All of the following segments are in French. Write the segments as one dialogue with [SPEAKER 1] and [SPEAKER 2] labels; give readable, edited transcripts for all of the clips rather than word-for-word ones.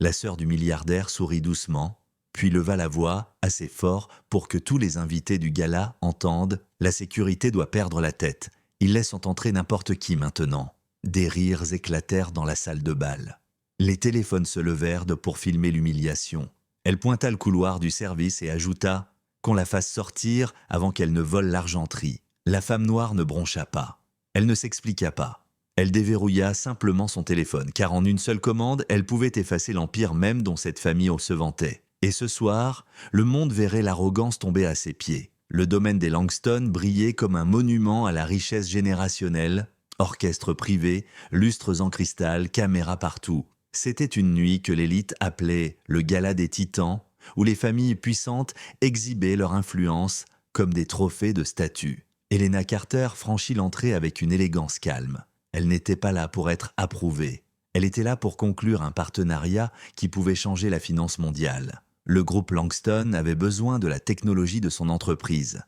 [SPEAKER 1] La sœur du milliardaire sourit doucement, puis leva la voix assez fort pour que tous les invités du gala entendent « La sécurité doit perdre la tête. Ils laissent entrer n'importe qui maintenant. » Des rires éclatèrent dans la salle de bal. Les téléphones se levèrent pour filmer l'humiliation. Elle pointa le couloir du service et ajouta « Qu'on la fasse sortir avant qu'elle ne vole l'argenterie. » La femme noire ne broncha pas. Elle ne s'expliqua pas. Elle déverrouilla simplement son téléphone, car en une seule commande, elle pouvait effacer l'empire même dont cette famille se vantait. Et ce soir, le monde verrait l'arrogance tomber à ses pieds. Le domaine des Langston brillait comme un monument à la richesse générationnelle, orchestre privé, lustres en cristal, caméras partout. C'était une nuit que l'élite appelait le gala des titans, où les familles puissantes exhibaient leur influence comme des trophées de statues. Helena Carter franchit l'entrée avec une élégance calme. Elle n'était pas là pour être approuvée. Elle était là pour conclure un partenariat qui pouvait changer la finance mondiale. Le groupe Langston avait besoin de la technologie de son entreprise.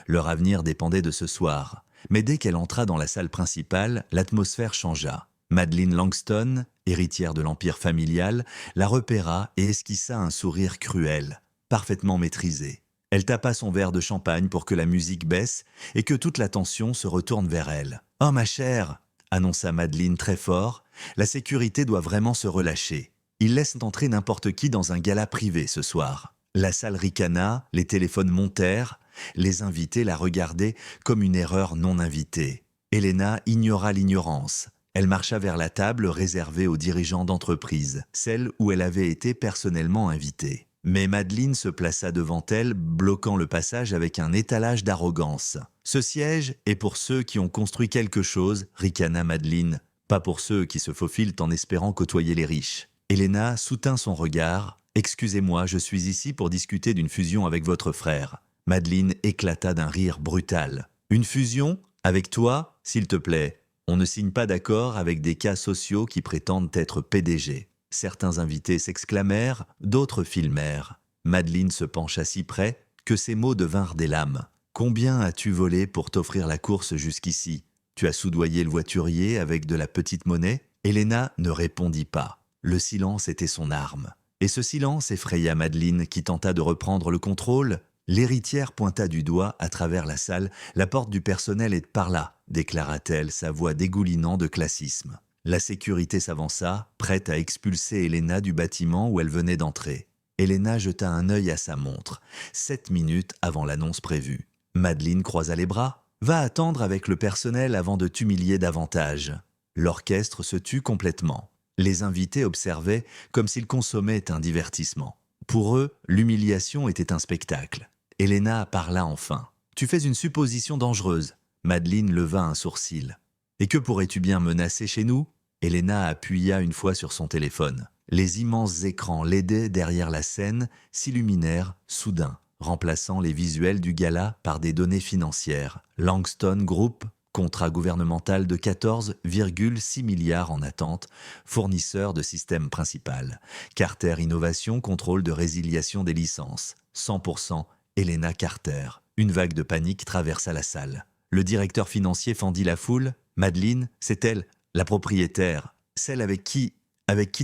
[SPEAKER 1] Leur avenir dépendait de ce soir. Mais dès qu'elle entra dans la salle principale, l'atmosphère changea. Madeleine Langston, héritière de l'empire familial, la repéra et esquissa un sourire cruel, parfaitement maîtrisé. Elle tapa son verre de champagne pour que la musique baisse et que toute l'attention se retourne vers elle. « Oh ma chère !» annonça Madeleine très fort, « la sécurité doit vraiment se relâcher. Ils laissent entrer n'importe qui dans un gala privé ce soir. » La salle ricana, les téléphones montèrent, les invités la regardaient comme une erreur non invitée. Helena ignora l'ignorance. Elle marcha vers la table réservée aux dirigeants d'entreprise, celle où elle avait été personnellement invitée. Mais Madeleine se plaça devant elle, bloquant le passage avec un étalage d'arrogance. « Ce siège est pour ceux qui ont construit quelque chose, ricana Madeleine, pas pour ceux qui se faufilent en espérant côtoyer les riches. » Helena soutint son regard. « Excusez-moi, je suis ici pour discuter d'une fusion avec votre frère. » Madeleine éclata d'un rire brutal. « Une fusion? Avec toi, s'il te plaît. On ne signe pas d'accord avec des cas sociaux qui prétendent être PDG. » Certains invités s'exclamèrent, d'autres filmèrent. Madeleine se pencha si près que ses mots devinrent des lames. « Combien as-tu volé pour t'offrir la course jusqu'ici? Tu as soudoyé le voiturier avec de la petite monnaie ?» Helena ne répondit pas. Le silence était son arme. Et ce silence effraya Madeleine qui tenta de reprendre le contrôle. L'héritière pointa du doigt à travers la salle. « La porte du personnel est par là, déclara-t-elle, sa voix dégoulinant de classisme. La sécurité s'avança, prête à expulser Helena du bâtiment où elle venait d'entrer. Helena jeta un œil à sa montre, 7 minutes avant l'annonce prévue. Madeleine croisa les bras. « Va attendre avec le personnel avant de t'humilier davantage. » L'orchestre se tut complètement. Les invités observaient comme s'ils consommaient un divertissement. Pour eux, l'humiliation était un spectacle. Helena parla enfin. « Tu fais une supposition dangereuse. » Madeleine leva un sourcil. « Et que pourrais-tu bien menacer chez nous ?» Helena appuya une fois sur son téléphone. Les immenses écrans LED derrière la scène s'illuminèrent soudain, remplaçant les visuels du gala par des données financières. Langston Group, contrat gouvernemental de 14,6 milliards en attente, fournisseur de système principal. Carter Innovation, contrôle de résiliation des licences. 100% Helena Carter. Une vague de panique traversa la salle. Le directeur financier fendit la foule. « Madeleine, c'est elle, la propriétaire, celle avec qui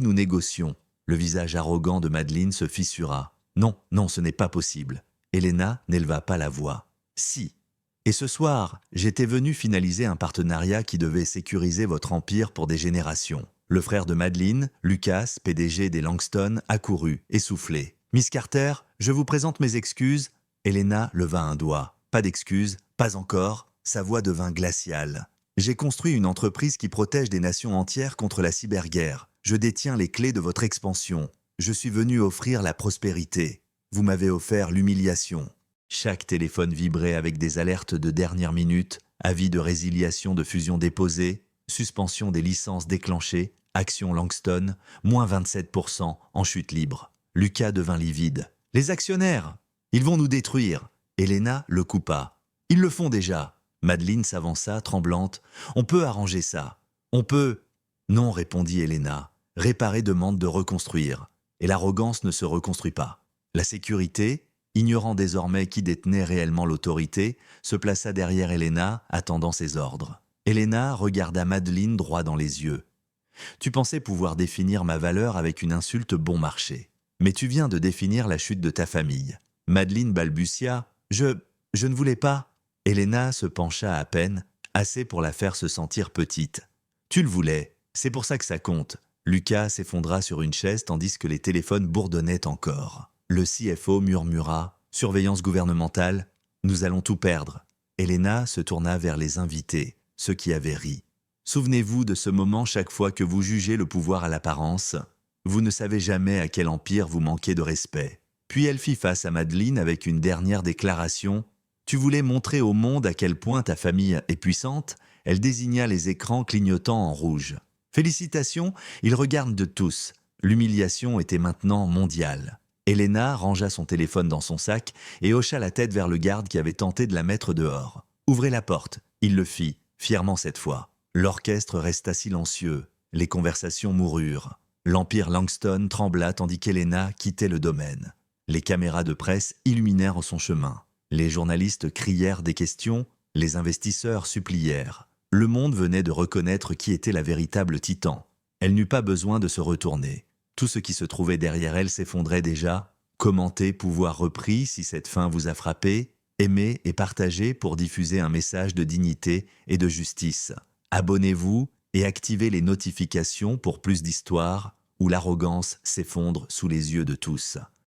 [SPEAKER 1] nous négocions. » Le visage arrogant de Madeleine se fissura. « Non, non, ce n'est pas possible. » Helena n'éleva pas la voix. « Si. Et ce soir, j'étais venu finaliser un partenariat qui devait sécuriser votre empire pour des générations. » Le frère de Madeleine, Lucas, PDG des Langston, accourut, essoufflé. « Miss Carter, je vous présente mes excuses. » Helena leva un doigt. « Pas d'excuses, pas encore. » Sa voix devint glaciale. « J'ai construit une entreprise qui protège des nations entières contre la cyberguerre. Je détiens les clés de votre expansion. Je suis venu offrir la prospérité. Vous m'avez offert l'humiliation. » Chaque téléphone vibrait avec des alertes de dernière minute, avis de résiliation de fusion déposée, suspension des licences déclenchées, action Langston, moins 27% en chute libre. Lucas devint livide. « Les actionnaires, ils vont nous détruire. » Helena le coupa. « Ils le font déjà. » Madeleine s'avança, tremblante. « On peut arranger ça. On peut... » « Non, répondit Helena. « Réparer demande de reconstruire. Et l'arrogance ne se reconstruit pas. » La sécurité, ignorant désormais qui détenait réellement l'autorité, se plaça derrière Helena, attendant ses ordres. Helena regarda Madeleine droit dans les yeux. Tu pensais pouvoir définir ma valeur avec une insulte bon marché. Mais tu viens de définir la chute de ta famille. Madeleine balbutia. Je ne voulais pas. Helena se pencha à peine, assez pour la faire se sentir petite. Tu le voulais, c'est pour ça que ça compte. Lucas s'effondra sur une chaise tandis que les téléphones bourdonnaient encore. Le CFO murmura. Surveillance gouvernementale, nous allons tout perdre. Helena se tourna vers les invités, ceux qui avaient ri. Souvenez-vous de ce moment chaque fois que vous jugez le pouvoir à l'apparence. Vous ne savez jamais à quel empire vous manquez de respect. Puis elle fit face à Madeleine avec une dernière déclaration. Tu voulais montrer au monde à quel point ta famille est puissante. Elle désigna les écrans clignotant en rouge. Félicitations, ils regardent de tous. L'humiliation était maintenant mondiale. Helena rangea son téléphone dans son sac et hocha la tête vers le garde qui avait tenté de la mettre dehors. Ouvrez la porte. Il le fit, fièrement cette fois. L'orchestre resta silencieux. Les conversations moururent. L'Empire Langston trembla tandis qu'Helena quittait le domaine. Les caméras de presse illuminèrent son chemin. Les journalistes crièrent des questions, les investisseurs supplièrent. Le monde venait de reconnaître qui était la véritable titan. Elle n'eut pas besoin de se retourner. Tout ce qui se trouvait derrière elle s'effondrait déjà. Commentez, pouvoir repris si cette fin vous a frappé. Aimez et partagez pour diffuser un message de dignité et de justice. Abonnez-vous et activez les notifications pour plus d'histoires où l'arrogance s'effondre sous les yeux de tous.